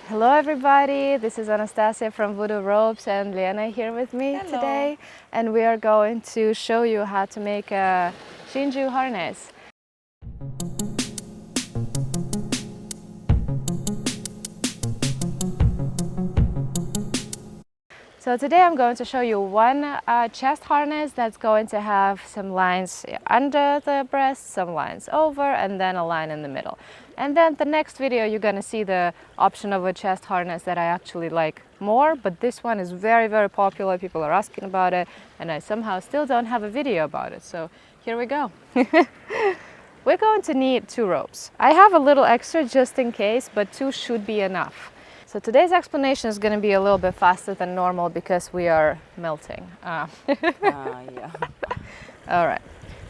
Hello everybody, this is Anastasia from Voudou Ropes and Liana here with me today, and we are going to show you how to make a Shinju harness. So today I'm going to show you one chest harness that's going to have some lines under the breast, some lines over, and then a line in the middle. And then the next video you're going to see the option of a chest harness that I actually like more, but this one is very, very popular. People are asking about it, and I somehow still don't have a video about it. So here we go. We're going to need 2 ropes. I have a little extra just in case, but 2 should be enough. So today's explanation is going to be a little bit faster than normal because we are melting. Yeah. All right,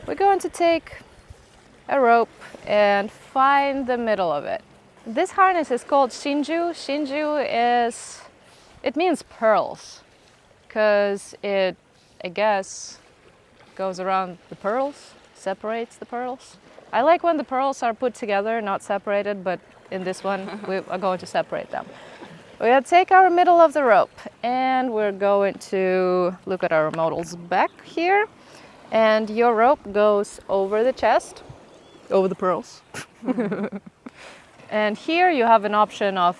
we're going to take a rope and find the middle of it. This harness is called Shinju. Shinju it means pearls because it, I guess, goes around the pearls, separates the pearls. I like when the pearls are put together, not separated, but in this one we are going to separate them. We're going to take our middle of the rope and we're going to look at our model's back here, and your rope goes over the chest, over the pearls. And here you have an option of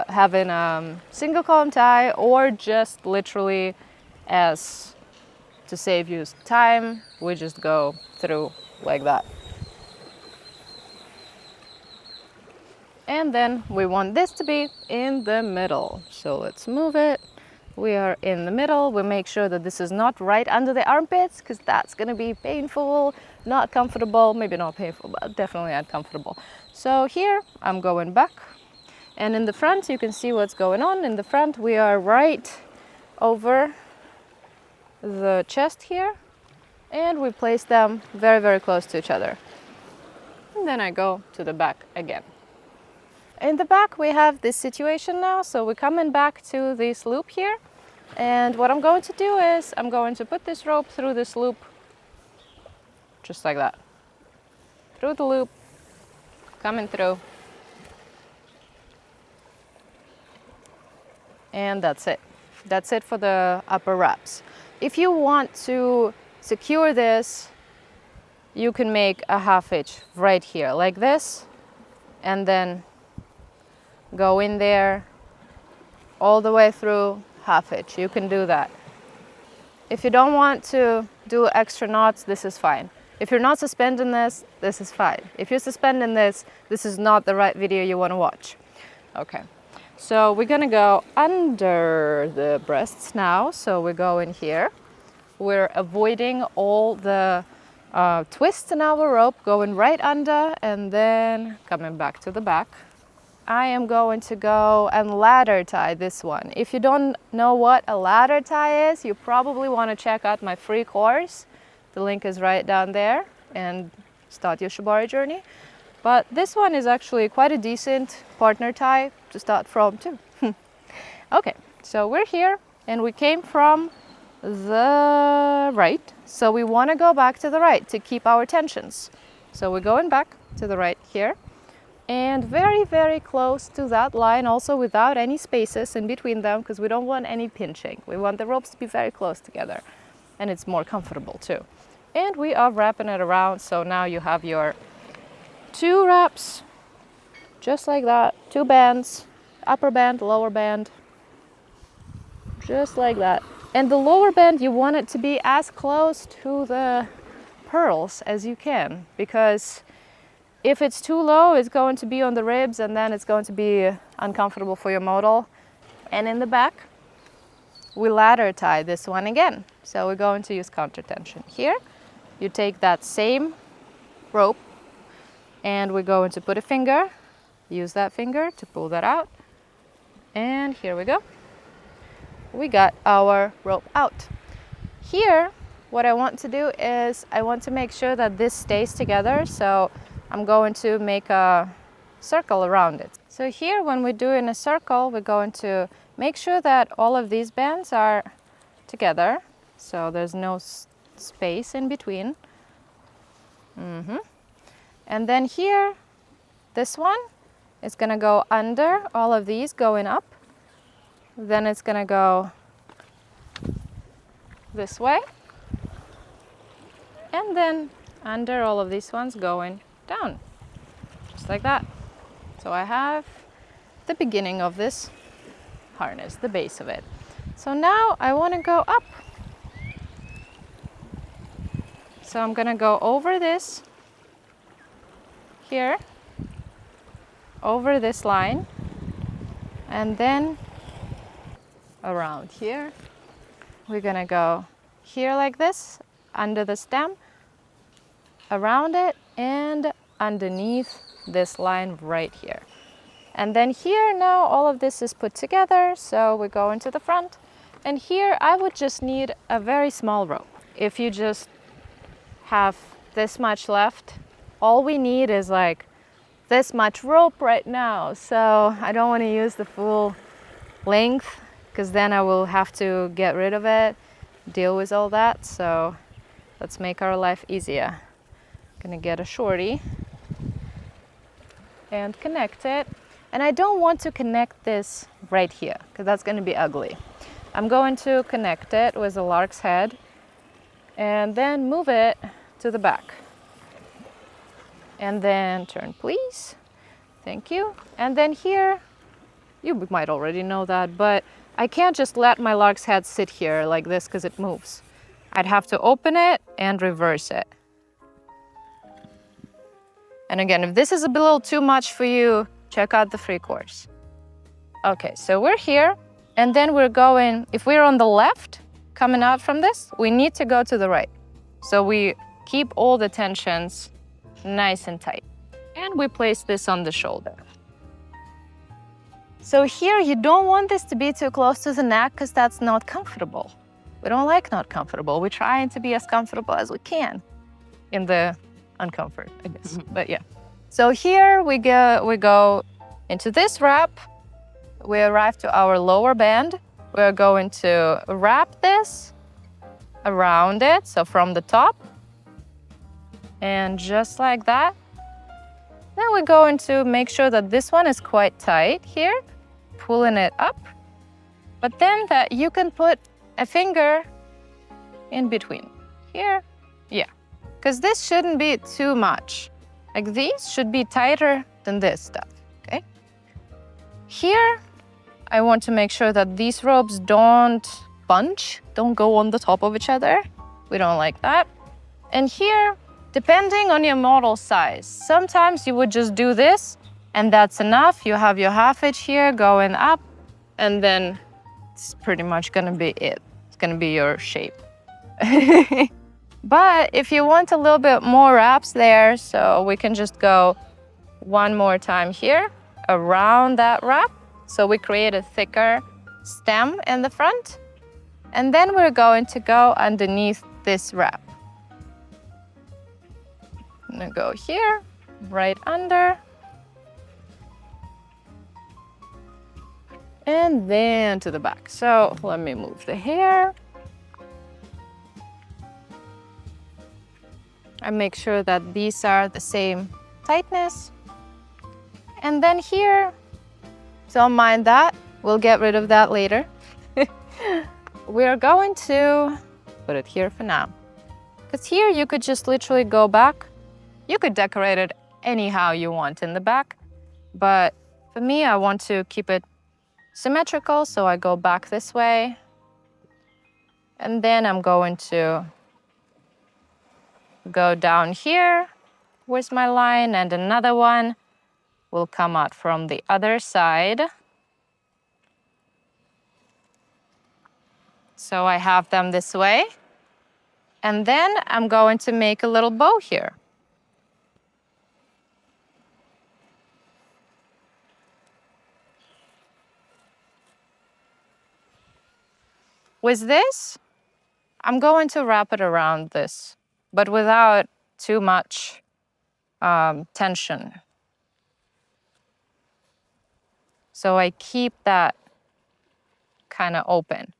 having a single column tie, or just literally, as to save you time, we just go through like that. And then we want this to be in the middle. So let's move it. We are in the middle. We make sure that this is not right under the armpits, because that's going to be painful, not comfortable, maybe not painful, but definitely uncomfortable. So here I'm going back. And in the front, you can see what's going on. In the front, we are right over the chest here. And we place them very, very close to each other. And then I go to the back again. In the back we have this situation now, so we're coming back to this loop here, and what I'm going to do is I'm going to put this rope through this loop, just like that, through the loop, coming through, and that's it. That's it for the upper wraps. If you want to secure this, you can make a half hitch right here, like this, and then go in there all the way through, half hitch. You can do that. If you don't want to do extra knots, this is fine. If you're not suspending this, this is fine. If you're suspending this, this is not the right video you want to watch. Okay, so we're gonna go under the breasts now. So we go in here. We're avoiding all the twists in our rope, going right under and then coming back to the back. I am going to go and ladder tie this one. If you don't know what a ladder tie is, you probably want to check out my free course. The link is right down there, and start your shibari journey. But this one is actually quite a decent partner tie to start from too. Okay, so we're here and we came from the right. So we want to go back to the right to keep our tensions. So we're going back to the right here. And very, very close to that line, also without any spaces in between them, because we don't want any pinching. We want the ropes to be very close together, and it's more comfortable too. And we are wrapping it around, so now you have your 2 wraps, just like that, 2 bands, upper band, lower band, just like that. And the lower band, you want it to be as close to the pearls as you can, because if it's too low, it's going to be on the ribs, and then it's going to be uncomfortable for your model. And in the back, we ladder tie this one again. So we're going to use counter tension. Here, you take that same rope, and we're going to put a finger, use that finger to pull that out. And here we go. We got our rope out. Here, what I want to do is I want to make sure that this stays together. So I'm going to make a circle around it. So here, when we're doing a circle, we're going to make sure that all of these bands are together, so there's no space in between. And then here, this one, It's gonna go under all of these going up. Then it's gonna go this way. And then under all of these ones going down, just like that. So I have the beginning of this harness, the base of it. So now I want to go up. So I'm gonna go over this here, over this line, and then around here. We're gonna go here like this, under the stem, around it, and underneath this line right here. And then here now all of this is put together, so we go into the front. And here I would just need a very small rope. If you just have this much left, all we need is like this much rope right now. So I don't want to use the full length because then I will have to get rid of it, deal with all that. So let's make our life easier. Gonna get a shorty and connect it. And I don't want to connect this right here because that's gonna be ugly. I'm going to connect it with a lark's head and then move it to the back. And then turn, please. Thank you. And then here, you might already know that, but I can't just let my lark's head sit here like this because it moves. I'd have to open it and reverse it. And again, if this is a little too much for you, check out the free course. Okay, so we're here, and then we're going, if we're on the left, coming out from this, we need to go to the right. So we keep all the tensions nice and tight. And we place this on the shoulder. So here, you don't want this to be too close to the neck because that's not comfortable. We don't like not comfortable. We're trying to be as comfortable as we can in the uncomfort, I guess. But yeah. So here we go into this wrap. We arrive to our lower band. We're going to wrap this around it, so from the top. And just like that. Then we're going to make sure that this one is quite tight here, pulling it up. But then that you can put a finger in between. Here, yeah. Because this shouldn't be too much. Like these should be tighter than this stuff, okay? Here, I want to make sure that these ropes don't bunch, don't go on the top of each other. We don't like that. And here, depending on your model size, sometimes you would just do this and that's enough. You have your half inch here going up and then it's pretty much gonna be it. It's gonna be your shape. But if you want a little bit more wraps there, so we can just go one more time here around that wrap. So we create a thicker stem in the front. And then we're going to go underneath this wrap. I'm gonna go here, right under. And then to the back. So let me move the hair. I make sure that these are the same tightness. And then here, don't mind that. We'll get rid of that later. We're going to put it here for now. Because here you could just literally go back. You could decorate it anyhow you want in the back. But for me, I want to keep it symmetrical, so I go back this way. And then I'm going to go down here with my line, and another one will come out from the other side. So I have them this way. And then I'm going to make a little bow here. With this, I'm going to wrap it around this, but without too much tension. So I keep that kind of open.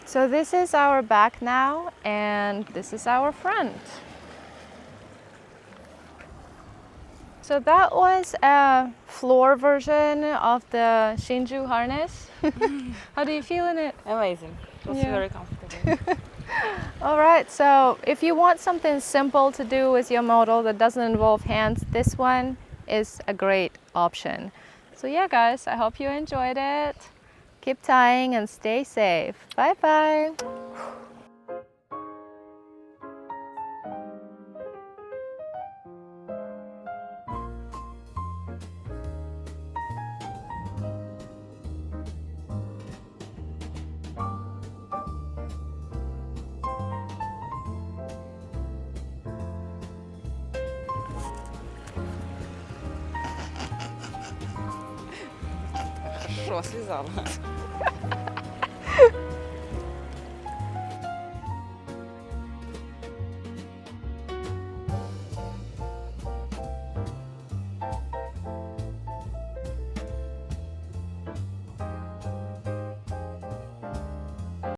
So this is our back now, and this is our front. So that was a floor version of the Shinju harness. How do you feel in it? Amazing. It was Yeah. very comfortable. All right, so if you want something simple to do with your model that doesn't involve hands, this one is a great option. So yeah, guys, I hope you enjoyed it. Keep tying and stay safe. Bye-bye. Хорошо связала.